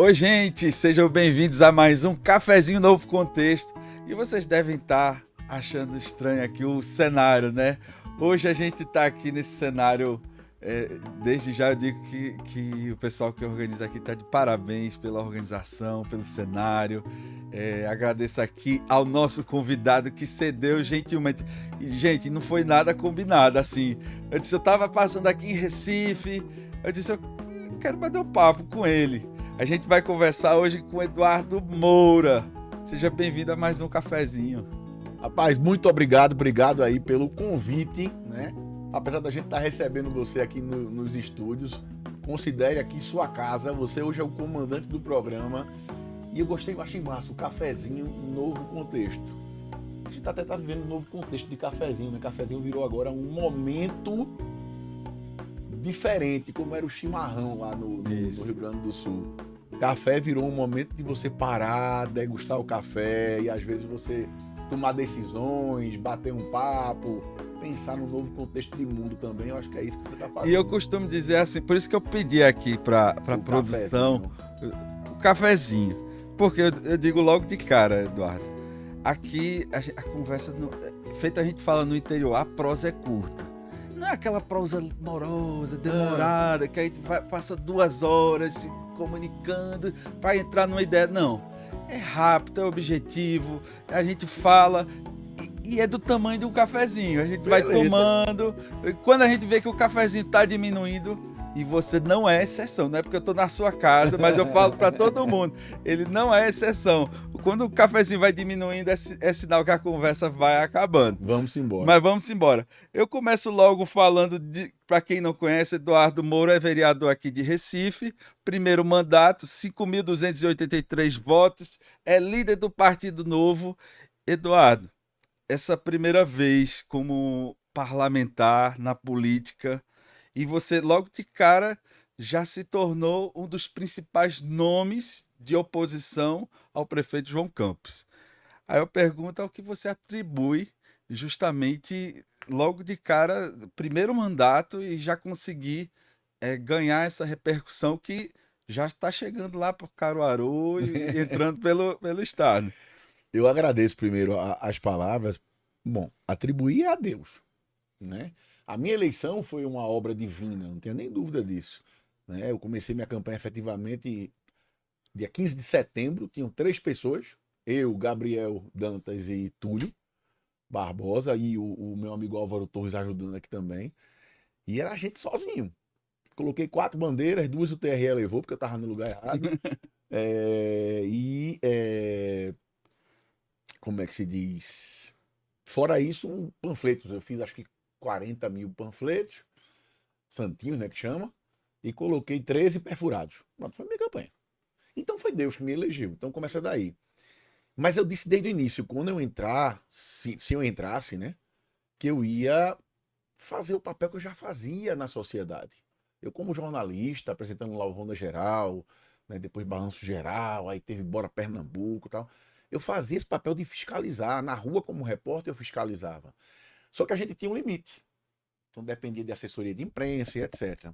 Oi, gente, sejam bem-vindos a mais um Cafezinho Novo Contexto. E vocês devem estar achando estranho aqui o cenário, né? Hoje a gente está aqui nesse cenário. Desde já eu digo que o pessoal que organiza aqui está de parabéns pela organização, pelo cenário. Agradeço aqui ao nosso convidado que cedeu gentilmente. E, gente, não foi nada combinado, assim. Eu estava passando aqui em Recife, eu disse, eu quero bater um papo com ele. A gente vai conversar hoje com o Eduardo Moura. Seja bem-vindo a mais um cafezinho. Rapaz, muito obrigado aí pelo convite, né? Apesar da gente estar recebendo você aqui nos estúdios, considere aqui sua casa. Você hoje é o comandante do programa. E eu achei massa, o cafezinho, novo contexto. A gente até tá vivendo um novo contexto de cafezinho, né? Cafezinho virou agora um momento diferente, como era o chimarrão lá no Rio Grande do Sul. Café virou um momento de você parar, degustar o café e às vezes você tomar decisões, bater um papo, pensar num novo contexto de mundo também. Eu acho que é isso que você está fazendo. E eu costumo dizer assim, por isso que eu pedi aqui para a produção o cafezinho. Porque eu digo logo de cara, Eduardo, aqui a conversa, feita a gente fala no interior, a prosa é curta. Não é aquela prosa morosa, demorada, que a gente passa 2 horas se comunicando para entrar numa ideia. Não, é rápido, é objetivo, a gente fala e é do tamanho de um cafezinho. A gente vai tomando, quando a gente vê que o cafezinho está diminuindo, e você não é exceção, não é porque eu tô na sua casa, mas eu falo para todo mundo, ele não é exceção. Quando o cafezinho vai diminuindo, é sinal que a conversa vai acabando. Vamos embora. Mas vamos embora. Eu começo logo falando, para quem não conhece, Eduardo Moura é vereador aqui de Recife, primeiro mandato, 5.283 votos, é líder do Partido Novo. Eduardo, essa primeira vez como parlamentar na política, e você logo de cara já se tornou um dos principais nomes de oposição ao prefeito João Campos. Aí eu pergunto ao que você atribui justamente logo de cara, primeiro mandato e já conseguir ganhar essa repercussão que já está chegando lá para Caruaru e entrando pelo estado. Eu agradeço primeiro as palavras. Bom, atribuir a Deus, né? A minha eleição foi uma obra divina, não tenho nem dúvida disso, né? Eu comecei minha campanha efetivamente dia 15 de setembro, tinham 3 pessoas, eu, Gabriel Dantas e Túlio Barbosa, e o meu amigo Álvaro Torres ajudando aqui também, e era a gente sozinho. Coloquei 4 bandeiras, 2 o TRE levou, porque eu tava no lugar errado, como é que se diz? Fora isso, panfletos, eu fiz acho que 40 mil panfletos, santinhos, né, que chama, e coloquei 13 perfurados. Pronto, foi minha campanha. Então foi Deus que me elegeu. Então começa daí. Mas eu disse desde o início, quando eu entrar, se eu entrasse, né, que eu ia fazer o papel que eu já fazia na sociedade. Eu como jornalista, apresentando lá o Ronda Geral, né, depois Balanço Geral, aí teve Bora Pernambuco e tal. Eu fazia esse papel de fiscalizar. Na rua, como repórter, eu fiscalizava. Só que a gente tinha um limite. Então dependia de assessoria de imprensa e etc.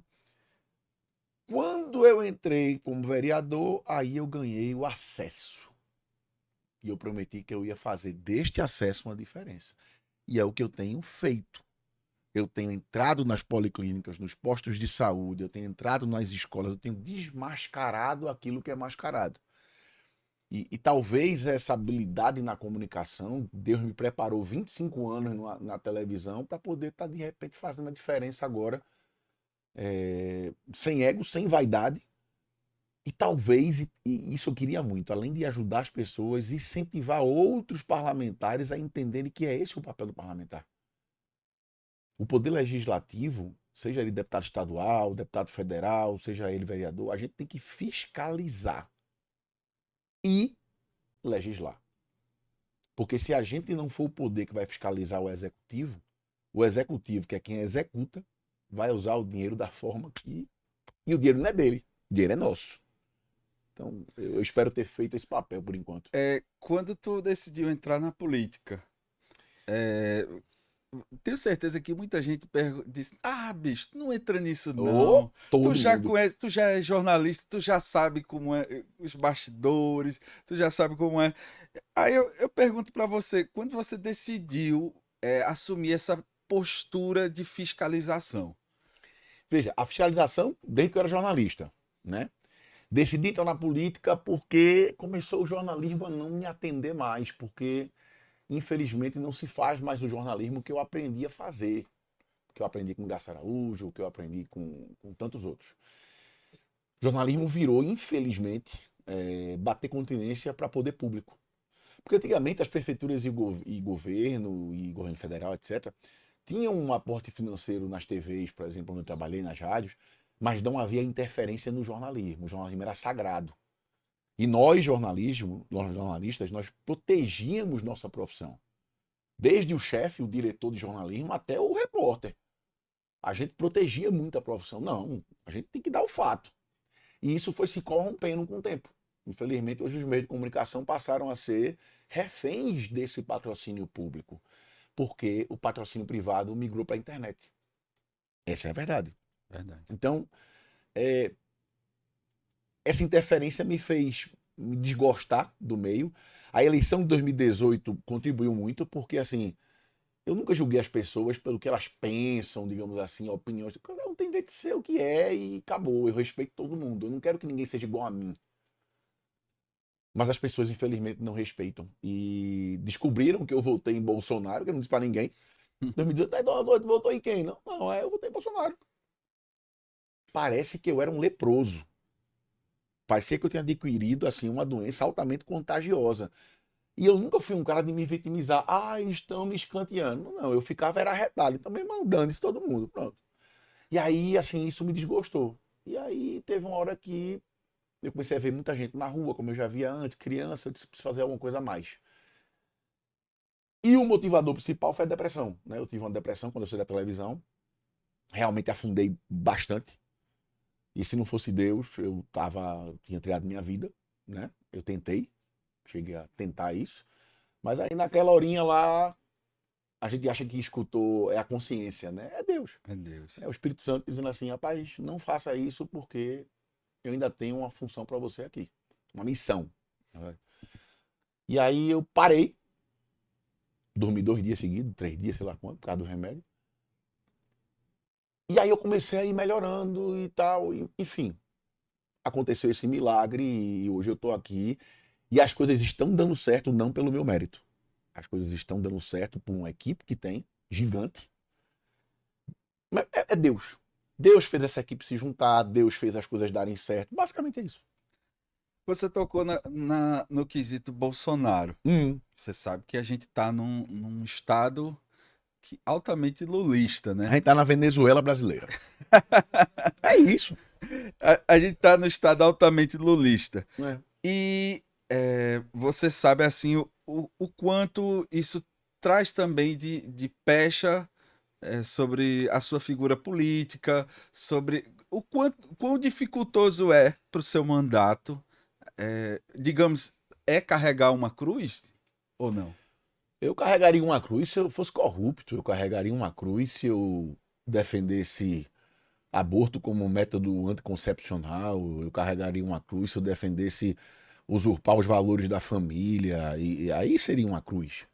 Quando eu entrei como vereador, aí eu ganhei o acesso. E eu prometi que eu ia fazer deste acesso uma diferença. E é o que eu tenho feito. Eu tenho entrado nas policlínicas, nos postos de saúde, eu tenho entrado nas escolas, eu tenho desmascarado aquilo que é mascarado. E talvez essa habilidade na comunicação, Deus me preparou 25 anos na televisão para poder estar, de repente, fazendo a diferença agora, sem ego, sem vaidade. E talvez, e isso eu queria muito, além de ajudar as pessoas, incentivar outros parlamentares a entenderem que é esse o papel do parlamentar. O poder legislativo, seja ele deputado estadual, deputado federal, seja ele vereador, a gente tem que fiscalizar e legislar. Porque se a gente não for o poder que vai fiscalizar o executivo, que é quem executa, vai usar o dinheiro da forma que... E o dinheiro não é dele, o dinheiro é nosso. Então, eu espero ter feito esse papel por enquanto. Quando tu decidiu entrar na política, tenho certeza que muita gente disse: Ah, bicho, não entra nisso Ô, não. Tu todo já mundo. conhece, tu já é jornalista, tu já sabe como é os bastidores, tu já sabe como é. Aí eu pergunto pra você, quando você decidiu assumir essa postura de fiscalização? Veja, a fiscalização, desde que eu era jornalista, né? Decidi entrar na política porque começou o jornalismo a não me atender mais, porque infelizmente não se faz mais o jornalismo que eu aprendi a fazer, que eu aprendi com Graça Araújo, que eu aprendi com tantos outros. O jornalismo virou, infelizmente, bater continência para poder público. Porque antigamente as prefeituras e governo federal, etc., tinham um aporte financeiro nas TVs, por exemplo, onde eu trabalhei, nas rádios, mas não havia interferência no jornalismo. O jornalismo era sagrado. E nós jornalistas, nós protegíamos nossa profissão. Desde o chefe, o diretor de jornalismo, até o repórter. A gente protegia muito a profissão. Não, a gente tem que dar o fato. E isso foi se corrompendo com o tempo. Infelizmente, hoje os meios de comunicação passaram a ser reféns desse patrocínio público, porque o patrocínio privado migrou para a internet. Essa é a verdade. Verdade. Então, é, essa interferência me fez me desgostar do meio. A eleição de 2018 contribuiu muito, porque assim, eu nunca julguei as pessoas pelo que elas pensam, digamos assim, opiniões. Cada um tem direito de ser o que é e acabou. Eu respeito todo mundo. Eu não quero que ninguém seja igual a mim. Mas as pessoas, infelizmente, não respeitam. E descobriram que eu votei em Bolsonaro, que eu não disse pra ninguém. 2018, aí, Dona Lourdes, votou em quem? Não, não, eu votei em Bolsonaro. Parece que eu era um leproso. Parecia que eu tinha adquirido, assim, uma doença altamente contagiosa. E eu nunca fui um cara de me vitimizar. Ah, estão me escanteando. Não, eu ficava era arretado. Também mandando isso todo mundo. Pronto. E aí, assim, isso me desgostou. E aí teve uma hora que eu comecei a ver muita gente na rua, como eu já via antes, criança, eu disse, preciso fazer alguma coisa a mais. E o motivador principal foi a depressão, né? Eu tive uma depressão quando eu saí da televisão. Realmente afundei bastante. E se não fosse Deus, tinha tirado minha vida, né? Eu tentei, cheguei a tentar isso. Mas aí naquela horinha lá, a gente acha que escutou, é a consciência, né? É Deus. É Deus. É o Espírito Santo dizendo assim, rapaz, não faça isso porque eu ainda tenho uma função para você aqui. Uma missão. E aí eu parei, dormi 2 dias seguidos, 3 dias, sei lá quanto, por causa do remédio. E aí eu comecei a ir melhorando e tal, e, enfim. Aconteceu esse milagre e hoje eu estou aqui e as coisas estão dando certo não pelo meu mérito. As coisas estão dando certo por uma equipe que tem, gigante. Mas é Deus. Deus fez essa equipe se juntar, Deus fez as coisas darem certo. Basicamente é isso. Você tocou no quesito Bolsonaro. Hum. Você sabe que a gente está num estado altamente lulista, A né? gente tá na Venezuela brasileira. É isso. A gente está no estado altamente lulista. Né? E você sabe, assim, o quanto isso traz também de pecha sobre a sua figura política, sobre quão dificultoso é para o seu mandato, digamos, carregar uma cruz ou não? Eu carregaria uma cruz se eu fosse corrupto, eu carregaria uma cruz se eu defendesse aborto como método anticoncepcional, eu carregaria uma cruz se eu defendesse usurpar os valores da família, e aí seria uma cruz.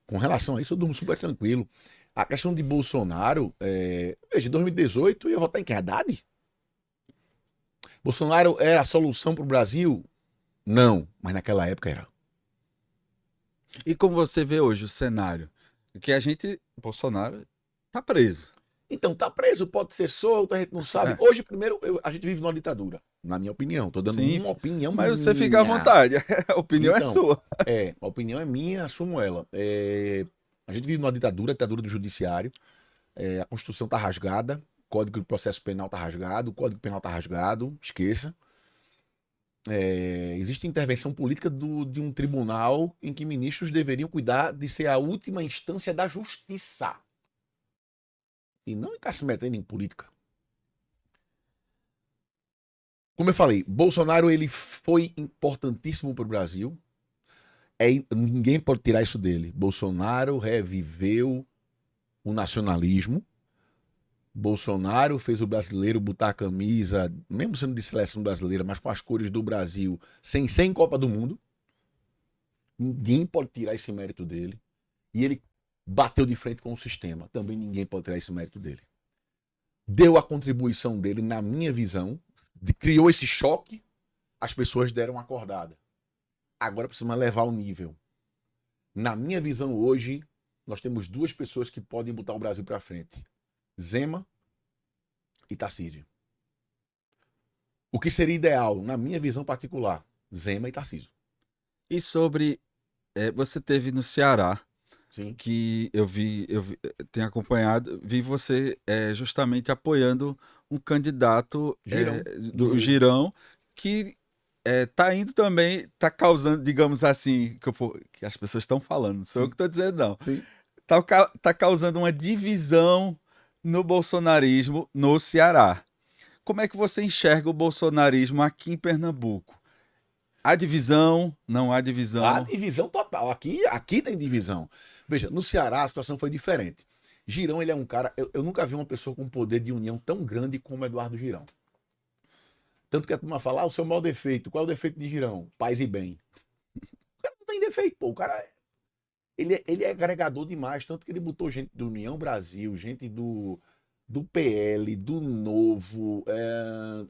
Com relação a isso, eu durmo super tranquilo. A questão de Bolsonaro, veja, em 2018 eu ia votar em quem? Haddad? Bolsonaro era a solução para o Brasil? Não, mas naquela época era. E como você vê hoje o cenário? Que Bolsonaro, tá preso. Então, tá preso, pode ser solto, a gente não sabe. É, Hoje, primeiro, a gente vive numa ditadura, na minha opinião. Tô dando sim, uma opinião mas você fica à minha. vontade, a opinião é Então, sua. a opinião é minha, assumo ela. A gente vive numa ditadura do judiciário. A Constituição tá rasgada, o Código de Processo Penal tá rasgado, o Código Penal tá rasgado, esqueça. Existe intervenção política de um tribunal em que ministros deveriam cuidar de ser a última instância da justiça. E não ficar se metendo em política. Como eu falei, Bolsonaro ele foi importantíssimo para o Brasil. Ninguém pode tirar isso dele. Bolsonaro reviveu o nacionalismo. Bolsonaro fez o brasileiro botar a camisa, mesmo sendo de seleção brasileira, mas com as cores do Brasil, sem Copa do Mundo. Ninguém pode tirar esse mérito dele. E ele bateu de frente com o sistema. Também ninguém pode tirar esse mérito dele. Deu a contribuição dele, na minha visão, criou esse choque, as pessoas deram uma acordada. Agora precisa levar o nível. Na minha visão hoje, nós temos duas pessoas que podem botar o Brasil para frente. Zema e Tarcísio. O que seria ideal, na minha visão particular, Zema e Tarcísio. E sobre, você teve no Ceará, Sim. que eu tenho acompanhado, vi você justamente apoiando um candidato Girão. do Girão, que tá indo também, tá causando, digamos assim, que as pessoas estão falando, não sou eu que estou dizendo, não. Sim. Tá causando uma divisão no bolsonarismo no Ceará. Como é que você enxerga o bolsonarismo aqui em Pernambuco? Há divisão? Não há divisão? Há divisão total. Aqui tem divisão. Veja, no Ceará a situação foi diferente. Girão, ele é um cara... Eu nunca vi uma pessoa com poder de união tão grande como Eduardo Girão. Tanto que a turma fala, o seu maior defeito. Qual é o defeito de Girão? Paz e bem. O cara não tem defeito, pô. O cara... Ele é agregador demais, tanto que ele botou gente do União Brasil, gente do PL, do Novo,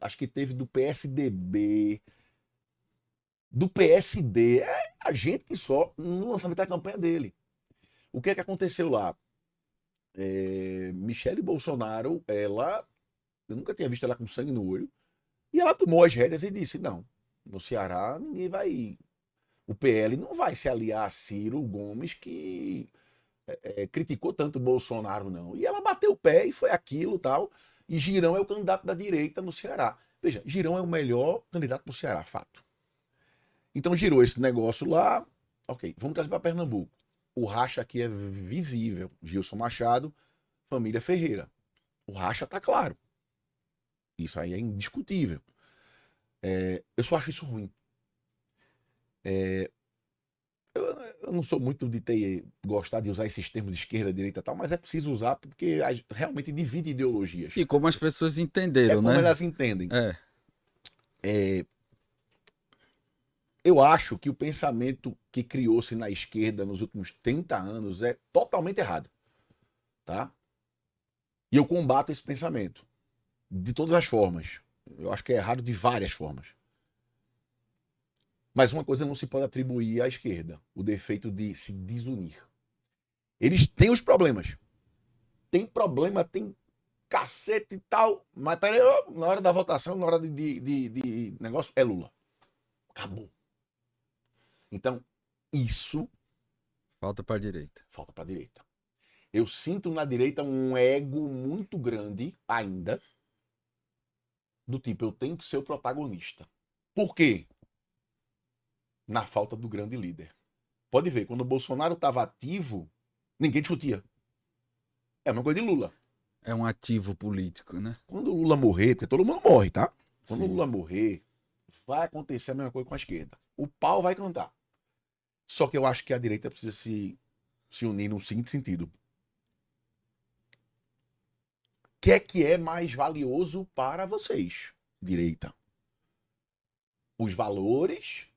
acho que teve do PSDB, do PSD, a gente que só no lançamento da campanha dele. O que é que aconteceu lá? Michele Bolsonaro, eu nunca tinha visto ela com sangue no olho, e ela tomou as rédeas e disse, não, no Ceará ninguém vai... O PL não vai se aliar a Ciro Gomes, que criticou tanto o Bolsonaro, não. E ela bateu o pé e foi aquilo tal. E Girão é o candidato da direita no Ceará. Veja, Girão é o melhor candidato para o Ceará, fato. Então girou esse negócio lá. Ok, vamos trazer para Pernambuco. O racha aqui é visível. Gilson Machado, família Ferreira. O racha tá claro. Isso aí é indiscutível. Eu só acho isso ruim. Eu não sou muito de gostar de usar esses termos de esquerda, direita e tal, mas é preciso usar porque realmente divide ideologias. E como as pessoas É entenderam, como né? elas entendem. É. Eu acho que o pensamento que criou-se na esquerda nos últimos 30 anos é totalmente errado. Tá? E eu combato esse pensamento. De todas as formas. Eu acho que é errado de várias formas. Mas uma coisa não se pode atribuir à esquerda: o defeito de se desunir. Eles têm os problemas. Tem problema, tem cacete e tal. Mas peraí, na hora da votação, na hora de negócio, é Lula. Acabou. Então, isso Falta para a direita. falta para a direita. Eu sinto na direita um ego muito grande ainda. Do tipo, eu tenho que ser o protagonista. Por quê? Na falta do grande líder. Pode ver, quando o Bolsonaro estava ativo, ninguém discutia. É uma coisa de Lula. É um ativo político, né? Quando o Lula morrer, porque todo mundo morre, tá? Quando Sim. o Lula morrer, vai acontecer a mesma coisa com a esquerda. O pau vai cantar. Só que eu acho que a direita precisa se unir no seguinte sentido. O que é mais valioso para vocês, direita? Os valores,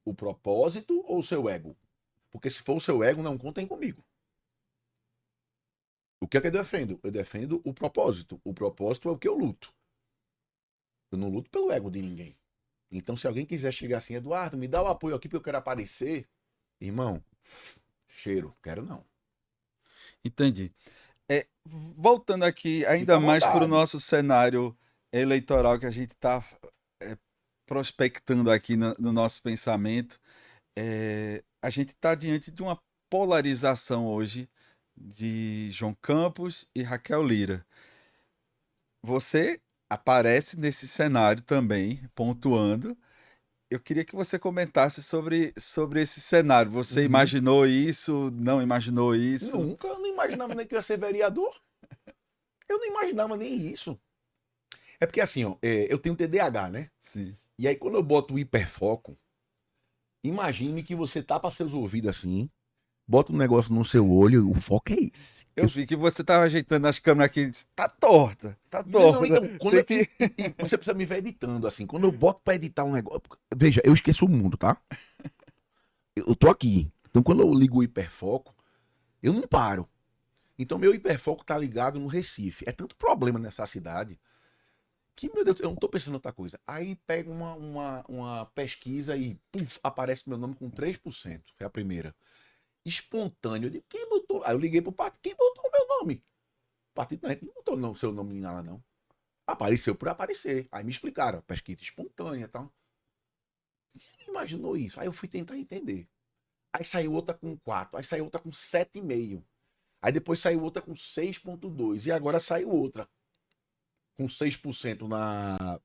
o propósito ou o seu ego? Porque se for o seu ego, não contem comigo. O que é que eu defendo? Eu defendo o propósito. O propósito é o que eu luto. Eu não luto pelo ego de ninguém. Então, se alguém quiser chegar assim, Eduardo, me dá o apoio aqui porque eu quero aparecer, irmão, cheiro, quero não. Entendi. Voltando aqui ainda mais para o nosso cenário eleitoral que a gente está prospectando aqui no nosso pensamento, a gente está diante de uma polarização hoje de João Campos e Raquel Lira. Você aparece nesse cenário também, pontuando. Eu queria que você comentasse sobre esse cenário. Você imaginou isso? Não imaginou isso? Nunca, eu não imaginava nem que eu ia ser vereador. Eu não imaginava nem isso. É porque assim, ó, eu tenho TDAH, né? Sim. E aí quando eu boto o hiperfoco, imagine que você tapa seus ouvidos assim bota um negócio no seu olho, o foco é esse. Eu vi que você tava ajeitando as câmeras aqui e disse, tá torta, tá Não, torta. então, quando e você precisa me ver editando, assim. Quando eu boto pra editar um negócio. Veja, eu esqueço o mundo, tá? Eu tô aqui. Então, quando eu ligo o hiperfoco, eu não paro. Então, meu hiperfoco tá ligado no Recife. É tanto problema nessa cidade que, meu Deus, eu não tô pensando em outra coisa. Aí pega uma pesquisa e puf, aparece meu nome com 3%. Foi a primeira. Espontâneo. Eu digo, quem botou? Aí eu liguei pro partido. Quem botou o meu nome? O partido não, a gente não botou não, seu nome em nada, não. Apareceu por aparecer. Aí me explicaram, pesquisa espontânea e tal. Quem imaginou isso? Aí eu fui tentar entender. Aí saiu outra com 4, aí saiu outra com 7,5. Aí depois saiu outra com 6,2. E agora saiu outra com 6% na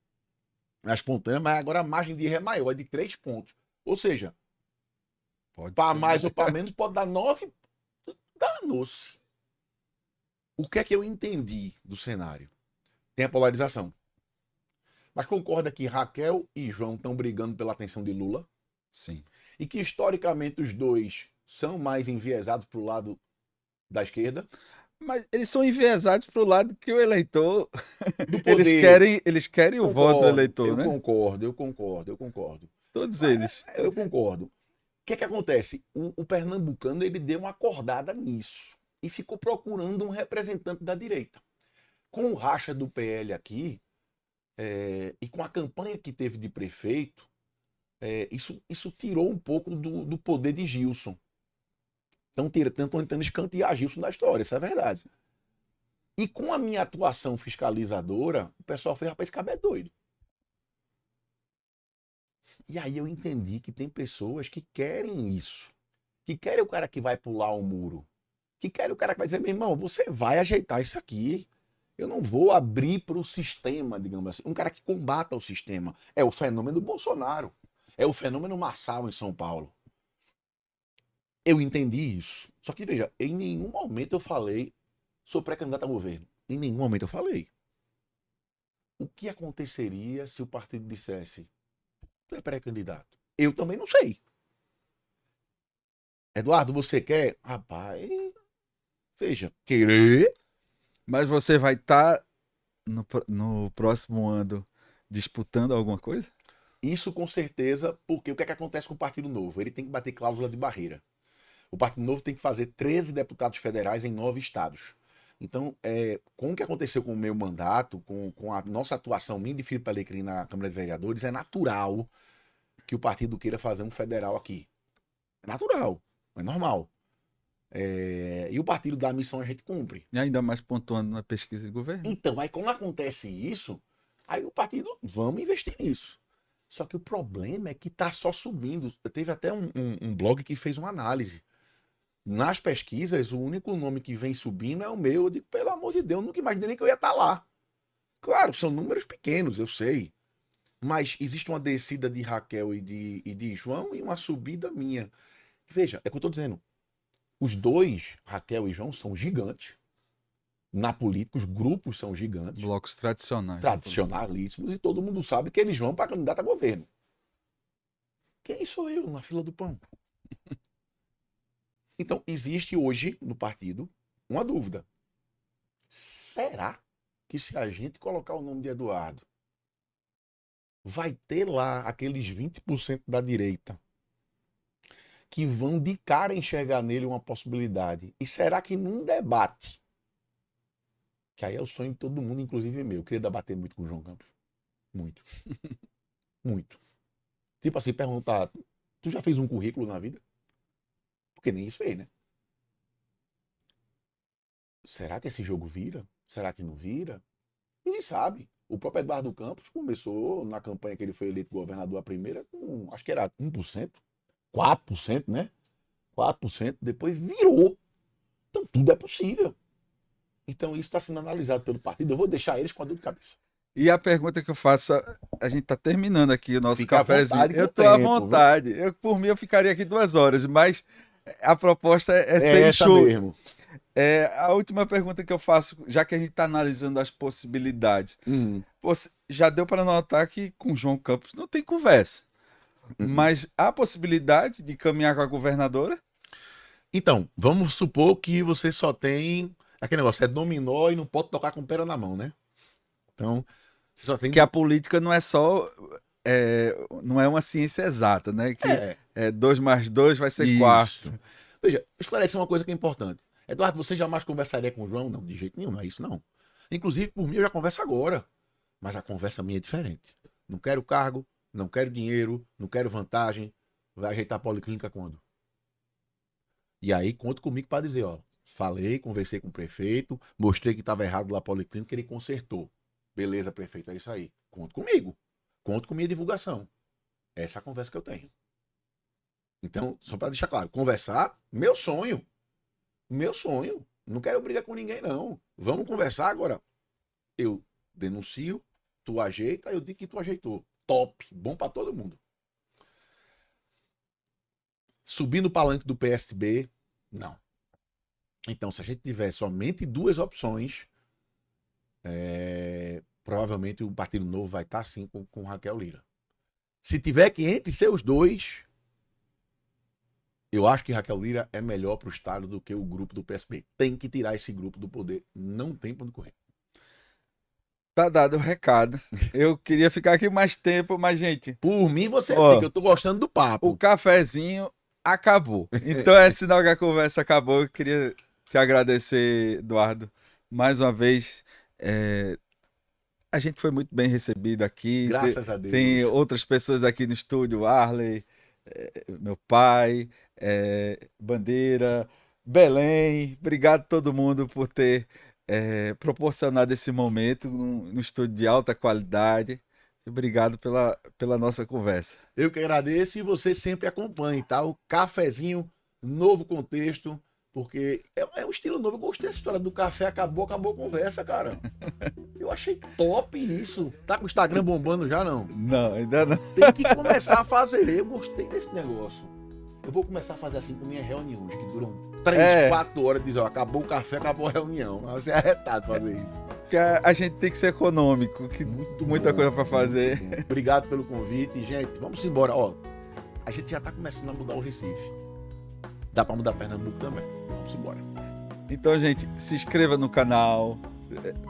espontânea, mas agora a margem de erro é maior, é de 3 pontos. Ou seja, Pode para ser, mais né? ou para menos pode dar 9. Danou-se. O que é que eu entendi do cenário? Tem a polarização. Mas concorda que Raquel e João estão brigando pela atenção de Lula? Sim. E que historicamente os dois são mais enviesados para o lado da esquerda? Mas eles são enviesados pro lado que o eleitor. Do Eles poder. querem, eles querem o voto do Concordo, eleitor, né? eu concordo. Todos Mas eles. eu concordo. O que é que acontece? O pernambucano ele deu uma acordada nisso e ficou procurando um representante da direita. Com o racha do PL aqui, e com a campanha que teve de prefeito, isso tirou um pouco do poder de Gilson. Estão tentando escantear Gilson da história, isso é verdade. E com a minha atuação fiscalizadora, o pessoal fez, rapaz, esse cabelo é doido. E aí eu entendi que tem pessoas que querem isso. Que querem o cara que vai pular o muro. Que querem o cara que vai dizer, meu irmão, você vai ajeitar isso aqui. Eu não vou abrir para o sistema, digamos assim. Um cara que combata o sistema. É o fenômeno do Bolsonaro. É o fenômeno Marçal em São Paulo. Eu entendi isso. Só que, veja, em nenhum momento eu falei, sou pré-candidato a governo. Em nenhum momento eu falei. O que aconteceria se o partido dissesse, tu é pré-candidato? Eu também não sei. Eduardo, você quer? Rapaz, veja, querer. Mas você vai estar no próximo ano disputando alguma coisa? Isso com certeza, porque o que é que acontece com o Partido Novo? Ele tem que bater cláusula de barreira. O Partido Novo tem que fazer 13 deputados federais em 9 estados. Então, com o que aconteceu com o meu mandato, com a nossa atuação, minha de Filipe Alecrim na Câmara de Vereadores, é natural que o partido queira fazer um federal aqui. É natural, é normal. E o partido dá a missão, a gente cumpre. E ainda mais pontuando na pesquisa de governo. Então, aí quando acontece isso, aí o partido, vamos investir nisso. Só que o problema é que está só subindo. Teve até um blog que fez uma análise. Nas pesquisas, o único nome que vem subindo é o meu. Eu digo, pelo amor de Deus, eu nunca imaginei nem que eu ia estar lá. Claro, são números pequenos, eu sei. Mas existe uma descida de Raquel e de João e uma subida minha. Veja, é o que eu estou dizendo. Os dois, Raquel e João, são gigantes. Na política, os grupos são gigantes, Blocos tradicionais. tradicionalíssimos, e todo mundo sabe que eles vão para candidato a governo. Quem sou eu na fila do pão? Então, existe hoje no partido uma dúvida. Será que se a gente colocar o nome de Eduardo, vai ter lá aqueles 20% da direita que vão de cara enxergar nele uma possibilidade? E será que num debate, que aí é o sonho de todo mundo, inclusive meu, eu queria debater muito com o João Campos. Muito. Muito. Tipo assim, perguntar, tu já fez um currículo na vida? Porque nem isso fez, né? Será que esse jogo vira? Será que não vira? Ninguém sabe. O próprio Eduardo Campos começou na campanha que ele foi eleito governador a primeira com, acho que era 1%, 4%, né? 4%, depois virou. Então tudo é possível. Então isso está sendo analisado pelo partido. Eu vou deixar eles com a dor de cabeça. E a pergunta que eu faço, a gente tá terminando aqui o nosso Fica à cafezinho. vontade com Eu o tô à tempo, viu? vontade. Por mim, eu ficaria aqui 2 horas, mas a proposta é É ser essa enxuto. mesmo. A última pergunta que eu faço, já que a gente está analisando as possibilidades, Hum, já deu para notar que com João Campos não tem conversa, hum. mas há possibilidade de caminhar com a governadora? Então, vamos supor que você só tem aquele negócio, é dominó e não pode tocar com pera na mão, né? Então, você só tem. Que a política não é só. Não é uma ciência exata, né? Que É, 2 mais 2 vai ser isso. 4. Veja, esclarecer uma coisa que é importante. Eduardo, você jamais conversaria com o João? Não, de jeito nenhum, não é isso não. Inclusive, por mim, eu já converso agora. Mas a conversa minha é diferente. Não quero cargo, não quero dinheiro, não quero vantagem. Vai ajeitar a policlínica quando? E aí, conta comigo para dizer, ó. Falei, conversei com o prefeito, mostrei que estava errado lá a policlínica, ele consertou. Beleza, prefeito, é isso aí. Conta comigo. Conta com minha divulgação. Essa é a conversa que eu tenho. Então, só para deixar claro, conversar, meu sonho. Meu sonho. Não quero brigar com ninguém, não. Vamos conversar agora. Eu denuncio, tu ajeita, eu digo que tu ajeitou. Top. Bom para todo mundo. Subir no palanque do PSB, não. Então, se a gente tiver somente 2 opções, provavelmente o Partido Novo vai estar sim com Raquel Lira. Se tiver que entre seus 2, eu acho que Raquel Lira é melhor para o Estado do que o grupo do PSB. Tem que tirar esse grupo do poder. Não tem para onde correr. Tá dado o recado. Eu queria ficar aqui mais tempo, mas, gente, Por mim, você Ó, fica. Eu tô gostando do o papo. cafezinho acabou. Então é sinal que a conversa acabou. Eu queria te agradecer, Eduardo, mais uma vez. A gente foi muito bem recebido aqui. Graças a Tem Deus. outras pessoas aqui no estúdio, Arley, meu pai, Bandeira, Belém. Obrigado a todo mundo por ter proporcionado esse momento no estúdio de alta qualidade. Obrigado pela nossa conversa. Eu que agradeço e você sempre acompanhe, tá? O cafezinho, novo contexto, porque é um estilo novo. Eu gostei dessa história do café, acabou a conversa, cara. Eu achei top isso. Tá com o Instagram bombando já, não? Não, ainda não. Tem que começar a fazer. Eu gostei desse negócio. Eu vou começar a fazer assim com minhas reuniões, que duram 3, 4 horas. Diz, ó, acabou o café, acabou a reunião. Mas você é arretado fazer isso. Porque a gente tem que ser econômico, que muita coisa para fazer. Obrigado pelo convite. Gente, vamos embora. Ó, a gente já tá começando a mudar o Recife. Dá pra mudar Pernambuco também. Vamos embora. Então, gente, se inscreva no canal,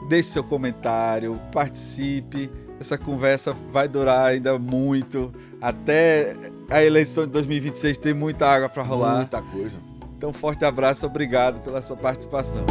deixe seu comentário, participe. Essa conversa vai durar ainda muito. Até a eleição de 2026 tem muita água para rolar. Muita coisa. Então, forte abraço, obrigado pela sua participação.